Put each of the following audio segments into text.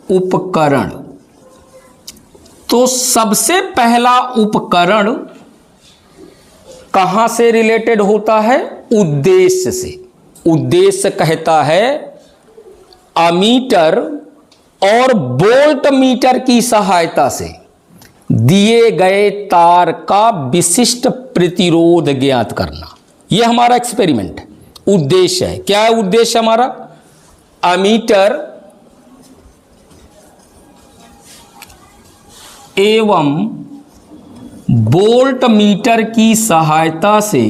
उपकरण। तो सबसे पहला उपकरण कहां से रिलेटेड होता है? उद्देश्य से। उद्देश्य कहता है अमीटर और वोल्ट मीटर की सहायता से दिए गए तार का विशिष्ट प्रतिरोध ज्ञात करना। यह हमारा एक्सपेरिमेंट है, उद्देश्य है। क्या है उद्देश्य हमारा? अमीटर एवं वोल्ट मीटर की सहायता से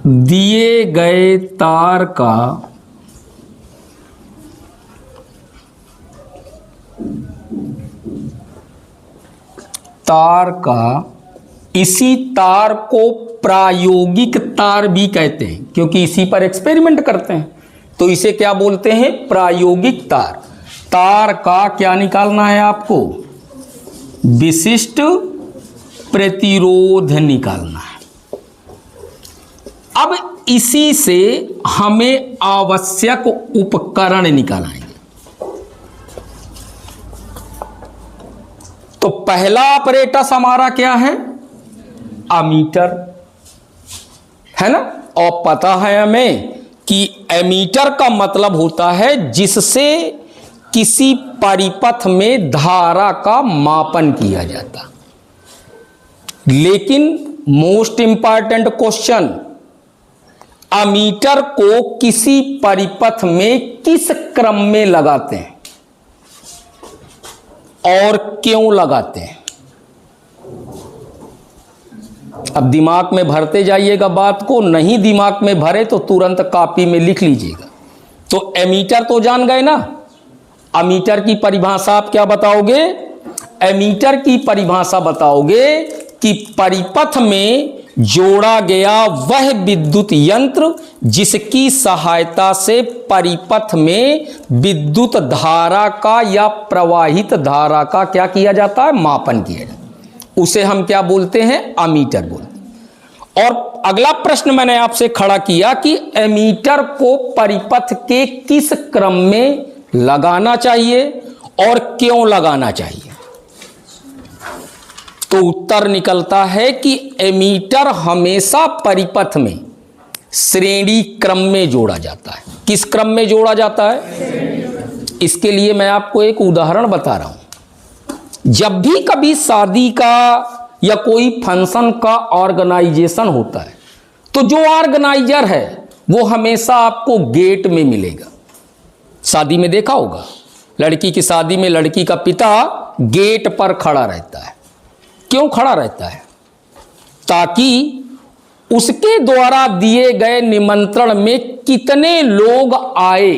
दिए गए तार का इसी तार को प्रायोगिक तार भी कहते हैं, क्योंकि इसी पर एक्सपेरिमेंट करते हैं। तो इसे क्या बोलते हैं? प्रायोगिक तार। तार का क्या निकालना है आपको? विशिष्ट प्रतिरोध निकालना है। अब इसी से हमें आवश्यक उपकरण निकालेंगे। तो पहला ऑपरेटस हमारा क्या है? अमीटर, है ना। और पता है हमें कि एमीटर का मतलब होता है जिससे किसी परिपथ में धारा का मापन किया जाता। लेकिन मोस्ट इंपॉर्टेंट क्वेश्चन, अमीटर को किसी परिपथ में किस क्रम में लगाते हैं और क्यों लगाते हैं? अब दिमाग में भरते जाइएगा बात को, नहीं दिमाग में भरे तो तुरंत कॉपी में लिख लीजिएगा। तो एमीटर तो जान गए ना। अमीटर की परिभाषा आप क्या बताओगे? एमीटर की परिभाषा बताओगे कि परिपथ में जोड़ा गया वह विद्युत यंत्र जिसकी सहायता से परिपथ में विद्युत धारा का या प्रवाहित धारा का क्या किया जाता है? मापन किया जाता है। उसे हम क्या बोलते हैं? अमीटर बोलते हैं। और अगला प्रश्न मैंने आपसे खड़ा किया कि एमीटर को परिपथ के किस क्रम में लगाना चाहिए और क्यों लगाना चाहिए? तो उत्तर निकलता है कि एमीटर हमेशा परिपथ में श्रेणी क्रम में जोड़ा जाता है। किस क्रम में जोड़ा जाता है? इसके लिए मैं आपको एक उदाहरण बता रहा हूं। जब भी कभी शादी का या कोई फंक्शन का ऑर्गेनाइजेशन होता है तो जो ऑर्गेनाइजर है वो हमेशा आपको गेट में मिलेगा। शादी में देखा होगा, लड़की की शादी में लड़की का पिता गेट पर खड़ा रहता है। क्यों खड़ा रहता है? ताकि उसके द्वारा दिए गए निमंत्रण में कितने लोग आए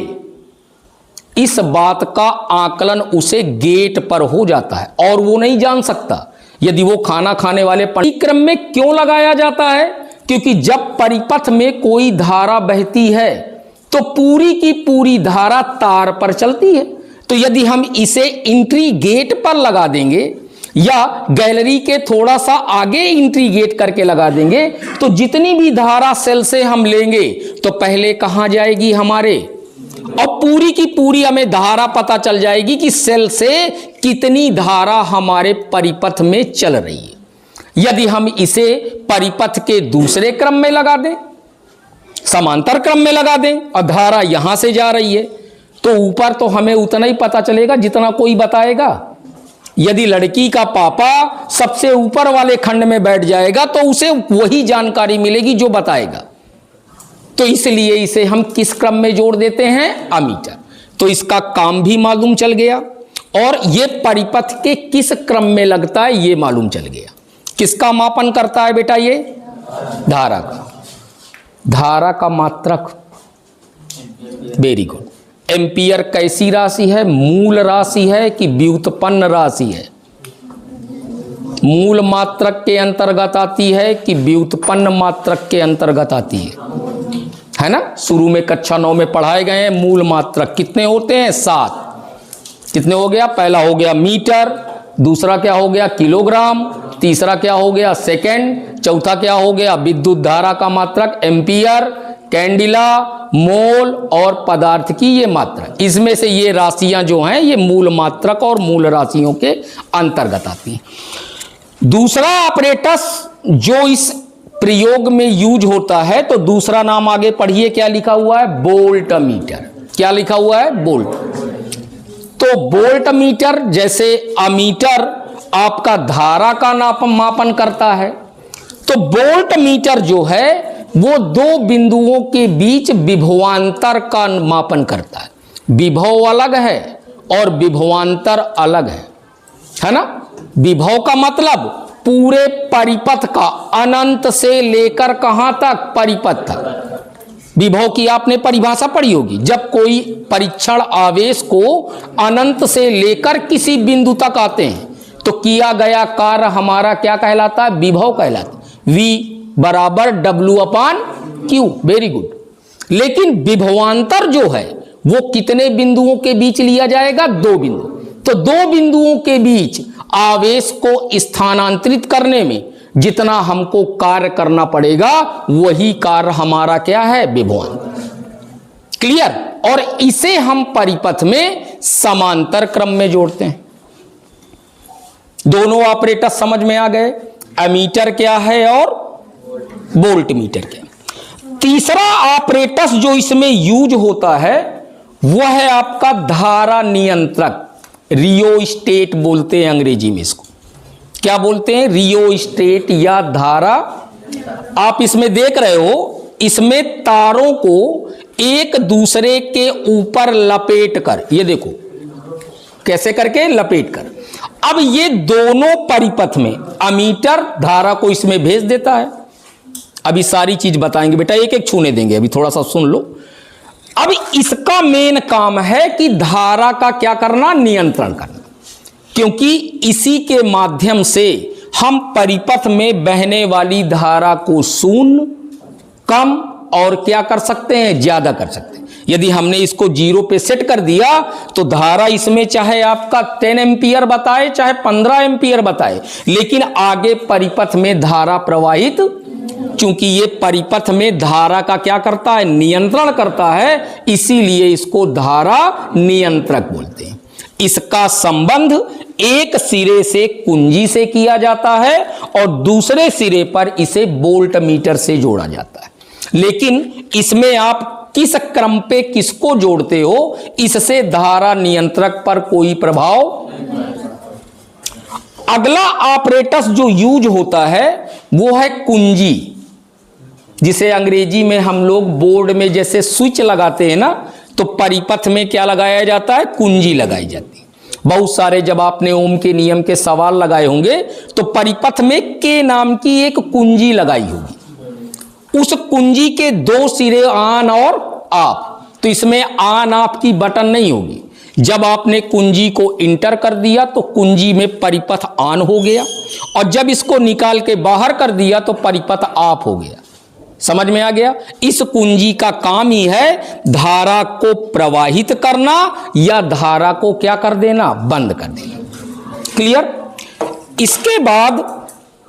इस बात का आकलन उसे गेट पर हो जाता है और वो नहीं जान सकता यदि वो खाना खाने वाले क्रम में क्यों लगाया जाता है? क्योंकि जब परिपथ में कोई धारा बहती है तो पूरी की पूरी धारा तार पर चलती है। तो यदि हम इसे एंट्री गेट पर लगा देंगे या गैलरी के थोड़ा सा आगे एंट्री गेट करके लगा देंगे तो जितनी भी धारा सेल से हम लेंगे तो पहले कहां जाएगी? हमारे, और पूरी की पूरी हमें धारा पता चल जाएगी कि सेल से कितनी धारा हमारे परिपथ में चल रही है। यदि हम इसे परिपथ के दूसरे क्रम में लगा दें, समांतर क्रम में लगा दें और धारा यहां से जा रही है तो ऊपर तो हमें उतना ही पता चलेगा जितना कोई बताएगा। यदि लड़की का पापा सबसे ऊपर वाले खंड में बैठ जाएगा तो उसे वही जानकारी मिलेगी जो बताएगा। तो इसलिए इसे हम किस क्रम में जोड़ देते हैं? अमीटर। तो इसका काम भी मालूम चल गया और ये परिपथ के किस क्रम में लगता है ये मालूम चल गया। किसका मापन करता है बेटा? ये धारा का। धारा का मात्रक, वेरी गुड। एम्पियर कैसी राशि है? मूल राशि है कि व्युत्पन्न राशि है? मूल मात्रक के अंतर्गत आती है कि व्युत्पन्न मात्रक के अंतर्गत आती है ना। शुरू में कक्षा 9 में पढ़ाए गए हैं मूल मात्रक कितने होते हैं? 7। कितने हो गया? पहला हो गया मीटर, दूसरा क्या हो गया किलोग्राम, तीसरा क्या हो गया सेकंड, चौथा क्या हो गया विद्युत धारा का मात्रक एम्पियर, कैंडिला, मोल और पदार्थ की ये मात्रा। इसमें से ये राशियां जो हैं ये मूल मात्रक और मूल राशियों के अंतर्गत आती हैं। दूसरा ऑपरेटस जो इस प्रयोग में यूज होता है, तो दूसरा नाम आगे पढ़िए क्या लिखा हुआ है, वोल्ट मीटर। क्या लिखा हुआ है, वोल्ट। तो वोल्ट मीटर जैसे अमीटर आपका धारा का मापन करता है, तो वोल्ट मीटर जो है वो दो बिंदुओं के बीच विभवांतर का मापन करता है। विभव अलग है और विभवांतर अलग है ना। विभव का मतलब पूरे परिपथ का, अनंत से लेकर कहां तक, परिपथ तक। विभव की आपने परिभाषा पढ़ी होगी, जब कोई परीक्षण आवेश को अनंत से लेकर किसी बिंदु तक आते हैं तो किया गया कार्य हमारा क्या कहलाता है, विभव कहलाता है। V बराबर W/Q। Very good. लेकिन विभवांतर जो है वो कितने बिंदुओं के बीच लिया जाएगा, दो बिंदु। तो दो बिंदुओं के बीच आवेश को स्थानांतरित करने में जितना हमको कार्य करना पड़ेगा वही कार्य हमारा क्या है, विभवांतर। क्लियर। और इसे हम परिपथ में समांतर क्रम में जोड़ते हैं। दोनों ऑपरेटर समझ में आ गए, एमीटर क्या है और वोल्ट मीटर क्या। तीसरा ऑपरेटस जो इसमें यूज होता है वह है आपका धारा नियंत्रक, रियोस्टेट बोलते हैं अंग्रेजी में। इसको क्या बोलते हैं, रियोस्टेट या धारा। आप इसमें देख रहे हो, इसमें तारों को एक दूसरे के ऊपर लपेट कर, ये देखो कैसे करके लपेट कर, अब ये दोनों परिपथ में अमीटर धारा को इसमें भेज देता है। अभी सारी चीज बताएंगे बेटा, एक एक छूने देंगे, अभी थोड़ा सा सुन लो। अब इसका मेन काम है कि धारा का क्या करना, नियंत्रण करना, क्योंकि इसी के माध्यम से हम परिपथ में बहने वाली धारा को शून्य, कम और क्या कर सकते हैं, ज्यादा कर सकते हैं। यदि हमने इसको 0 पे सेट कर दिया तो धारा इसमें चाहे आपका 10 एम्पियर बताए चाहे 15 एम्पियर बताए, लेकिन आगे परिपथ में धारा प्रवाहित, चूंकि ये परिपथ में धारा का क्या करता है, नियंत्रण करता है, इसीलिए इसको धारा नियंत्रक बोलते हैं। इसका संबंध एक सिरे से कुंजी से किया जाता है और दूसरे सिरे पर इसे वोल्ट मीटर से जोड़ा जाता है। लेकिन इसमें आप किस क्रम पे किसको जोड़ते हो, इससे धारा नियंत्रक पर कोई प्रभाव। अगला ऑपरेटस जो यूज होता है वो है कुंजी, जिसे अंग्रेजी में हम लोग बोर्ड में जैसे स्विच लगाते हैं ना, तो परिपथ में क्या लगाया जाता है, कुंजी लगाई जाती है। बहुत सारे जब आपने ओम के नियम के सवाल लगाए होंगे तो परिपथ में के नाम की एक कुंजी लगाई होगी। उस कुंजी के दो सिरे ऑन और ऑफ, तो इसमें ऑन ऑफ की बटन नहीं होगी। जब आपने कुंजी को इंटर कर दिया तो कुंजी में परिपथ ऑन हो गया, और जब इसको निकाल के बाहर कर दिया तो परिपथ ऑफ हो गया। समझ में आ गया। इस कुंजी का काम ही है धारा को प्रवाहित करना या धारा को क्या कर देना, बंद कर देना। क्लियर। इसके बाद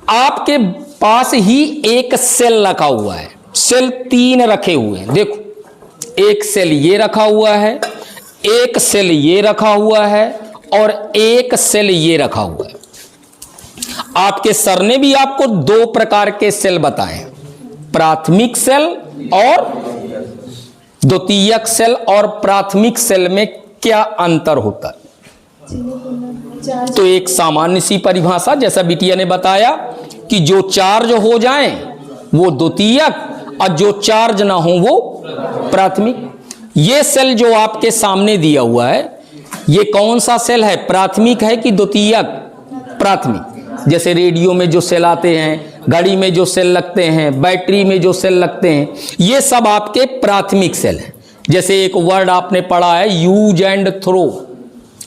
आपके पास ही एक सेल रखा हुआ है, सेल 3 रखे हुए हैं। देखो, एक सेल ये रखा हुआ है, एक सेल ये रखा हुआ है और एक सेल ये रखा हुआ है। आपके सर ने भी आपको 2 प्रकार के सेल बताए, प्राथमिक सेल और द्वितीयक सेल। और प्राथमिक सेल में क्या अंतर होता है, तो एक सामान्य सी परिभाषा जैसा बिटिया ने बताया कि जो चार्ज हो जाएं वो द्वितीयक और जो चार्ज ना हो वो प्राथमिक। ये सेल जो आपके सामने दिया हुआ है ये कौन सा सेल है, प्राथमिक है कि द्वितीयक, प्राथमिक। जैसे रेडियो में जो सेल आते हैं, घड़ी में जो सेल लगते हैं, बैटरी में जो सेल लगते हैं, ये सब आपके प्राथमिक सेल हैं। जैसे एक वर्ड आपने पढ़ा है, यूज एंड थ्रो,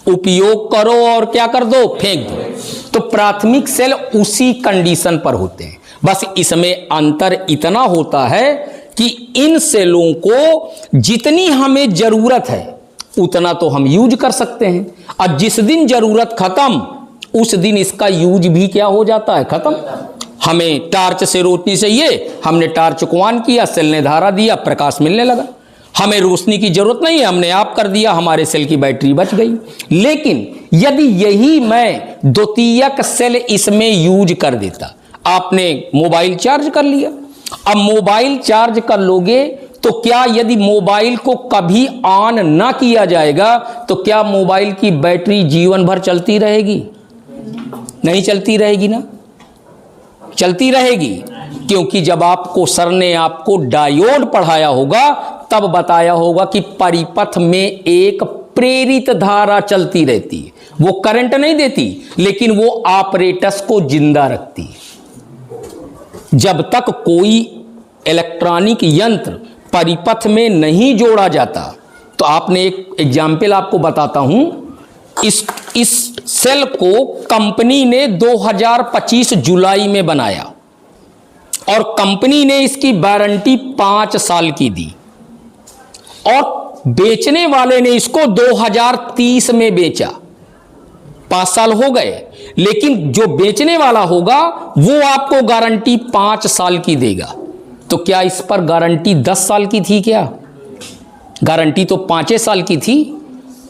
उपयोग करो और क्या कर दो, फेंक दो। तो प्राथमिक सेल उसी कंडीशन पर होते हैं। बस इसमें अंतर इतना होता है कि इन सेलों को जितनी हमें जरूरत है उतना तो हम यूज कर सकते हैं, और जिस दिन जरूरत खत्म उस दिन इसका यूज भी क्या हो जाता है, खत्म। हमें टार्च से रोशनी चाहिए, हमने टार्च को ऑन किया, सेल ने धारा दिया, प्रकाश मिलने लगा। हमें रोशनी की जरूरत नहीं है, हमने ऑफ कर दिया, हमारे सेल की बैटरी बच गई। लेकिन यदि यही मैं द्वितीयक सेल इसमें यूज कर देता, आपने मोबाइल चार्ज कर लिया, अब मोबाइल चार्ज कर लोगे तो क्या यदि मोबाइल को कभी ऑन ना किया जाएगा तो क्या मोबाइल की बैटरी जीवन भर चलती रहेगी? नहीं चलती रहेगी ना, चलती रहेगी। क्योंकि जब आपको सर ने आपको डायोड पढ़ाया होगा तब बताया होगा कि परिपथ में एक प्रेरित धारा चलती रहती है, वो करंट नहीं देती लेकिन वो ऑपरेटस को जिंदा रखती है। जब तक कोई इलेक्ट्रॉनिक यंत्र परिपथ में नहीं जोड़ा जाता, तो आपने एक एग्जाम्पल आपको बताता हूं, इस सेल को कंपनी ने 2025 जुलाई में बनाया और कंपनी ने इसकी वारंटी 5 साल की दी और बेचने वाले ने इसको 2030 में बेचा। 5 साल हो गए, लेकिन जो बेचने वाला होगा वो आपको गारंटी 5 साल की देगा। तो क्या इस पर गारंटी 10 साल की थी? क्या गारंटी तो 5 साल की थी।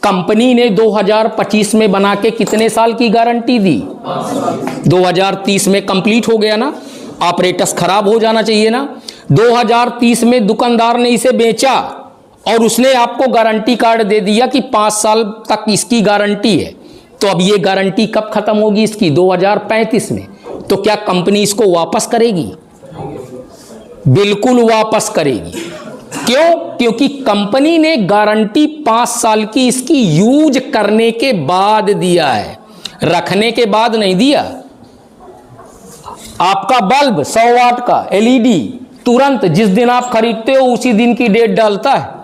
कंपनी ने 2025 में बना के कितने साल की गारंटी दी? 2030 में कंप्लीट हो गया ना, ऑपरेटस खराब हो जाना चाहिए ना। 2030 में दुकानदार ने इसे बेचा और उसने आपको गारंटी कार्ड दे दिया कि 5 साल तक इसकी गारंटी है। तो अब ये गारंटी कब खत्म होगी इसकी? 2035 में। तो क्या कंपनी इसको वापस करेगी? बिल्कुल वापस करेगी। क्यों? क्योंकि कंपनी ने गारंटी 5 साल की इसकी यूज करने के बाद दिया है, रखने के बाद नहीं दिया। आपका बल्ब 100 वाट का एलईडी तुरंत जिस दिन आप खरीदते हो उसी दिन की डेट डालता है।